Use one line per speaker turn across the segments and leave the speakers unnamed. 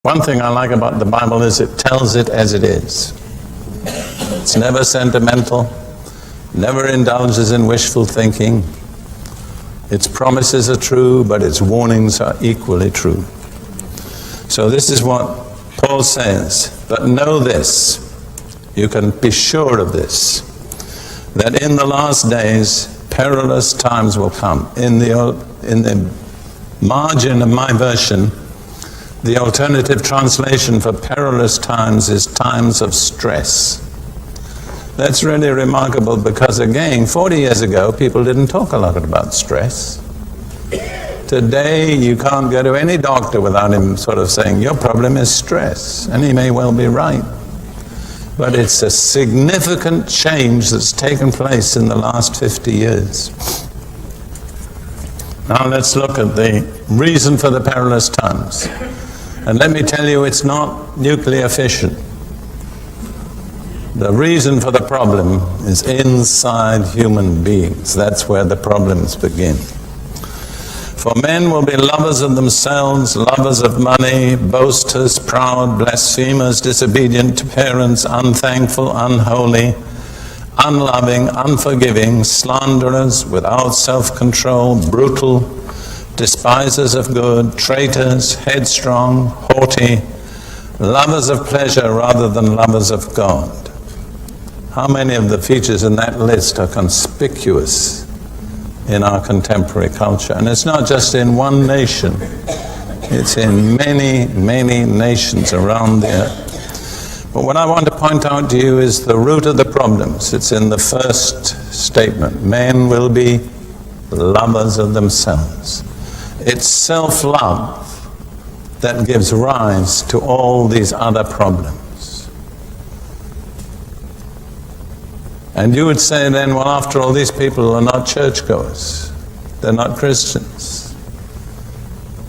One thing I like about the Bible is it tells it as it is. It's never sentimental, never indulges in wishful thinking. Its promises are true, but its warnings are equally true. So this is what Paul says, but know this, you can be sure of this, that in the last days perilous times will come. In the margin of my version, the alternative translation for perilous times is times of stress. That's really remarkable because, again, 40 years ago, people didn't talk a lot about stress. Today, you can't go to any doctor without him sort of saying, your problem is stress, and he may well be right. But it's a significant change that's taken place in the last 50 years. Now let's look at the reason for the perilous times. And let me tell you, it's not nuclear fission. The reason for the problem is inside human beings. That's where the problems begin. For men will be lovers of themselves, lovers of money, boasters, proud, blasphemers, disobedient to parents, unthankful, unholy, unloving, unforgiving, slanderers, without self-control, brutal, despisers of good, traitors, headstrong, haughty, lovers of pleasure rather than lovers of God. How many of the features in that list are conspicuous in our contemporary culture? And it's not just in one nation, it's in many, many nations around the earth. But what I want to point out to you is the root of the problems. It's in the first statement. Men will be lovers of themselves. It's self-love that gives rise to all these other problems. And you would say then, well, after all, these people are not churchgoers. They're not Christians.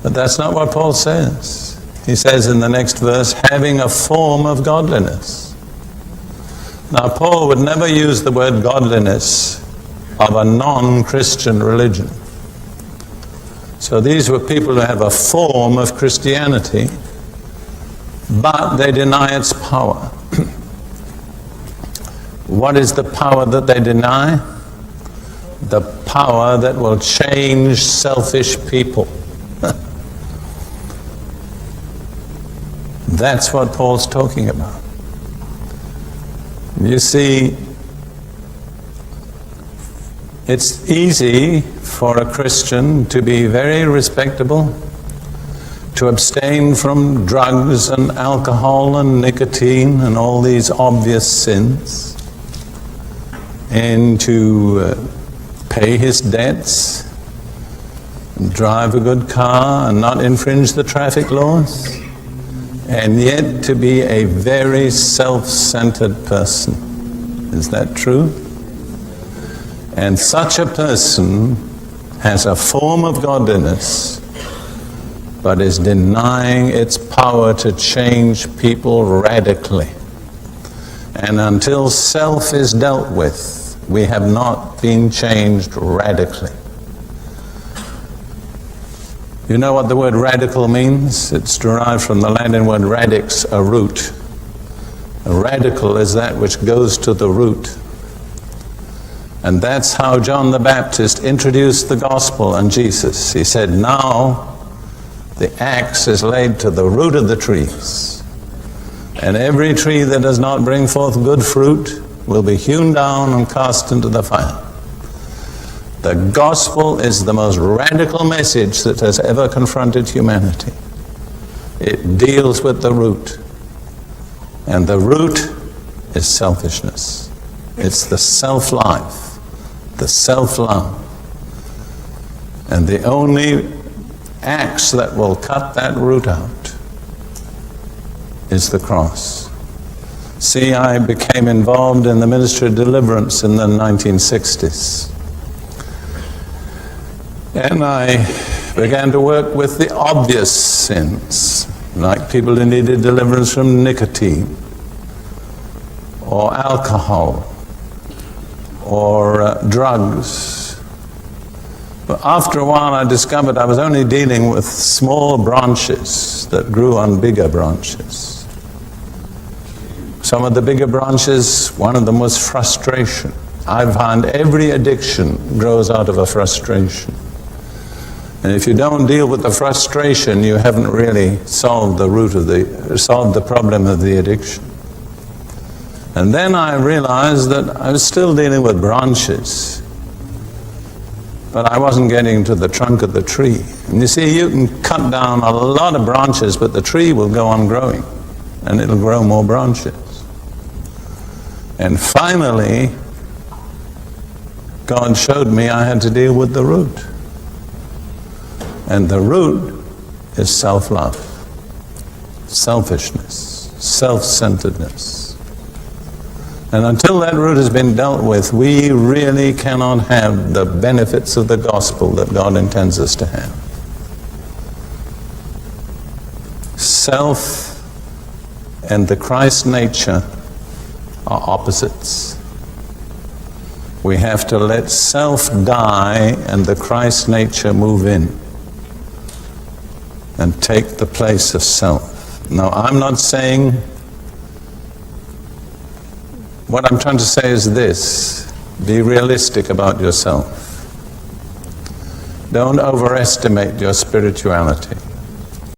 But that's not what Paul says. He says in the next verse, having a form of godliness. Now, Paul would never use the word godliness of a non-Christian religion. So these were people who have a form of Christianity, but they deny its power. What is the power that they deny? The power that will change selfish people. That's what Paul's talking about. You see, it's easy for a Christian to be very respectable, to abstain from drugs and alcohol and nicotine and all these obvious sins, and to pay his debts, and drive a good car and not infringe the traffic laws, and yet to be a very self-centered person. Is that true? And such a person has a form of godliness, but is denying its power to change people radically. And until self is dealt with, we have not been changed radically. You know what the word radical means? It's derived from the Latin word radix, a root. A radical is that which goes to the root. And that's how John the Baptist introduced the gospel and Jesus. He said, now the axe is laid to the root of the trees. And every tree that does not bring forth good fruit will be hewn down and cast into the fire. The gospel is the most radical message that has ever confronted humanity. It deals with the root. And the root is selfishness. It's the self-life, the self-love. And the only axe that will cut that root out is the cross. See, I became involved in the ministry of deliverance in the 1960s. And I began to work with the obvious sins, like people who needed deliverance from nicotine, or alcohol, or drugs. But after a while I discovered I was only dealing with small branches that grew on bigger branches. Some of the bigger branches, one of them was frustration. I find every addiction grows out of a frustration. And if you don't deal with the frustration, you haven't really solved the problem of the addiction. And then I realized that I was still dealing with branches, but I wasn't getting to the trunk of the tree. And you see, you can cut down a lot of branches, but the tree will go on growing, and it'll grow more branches. And finally, God showed me I had to deal with the root. And the root is self-love, selfishness, self-centeredness. And until that root has been dealt with, we really cannot have the benefits of the gospel that God intends us to have. Self and the Christ nature are opposites. We have to let self die and the Christ nature move in and take the place of self. Now, I'm not saying, what I'm trying to say is this: be realistic about yourself. Don't overestimate your spirituality.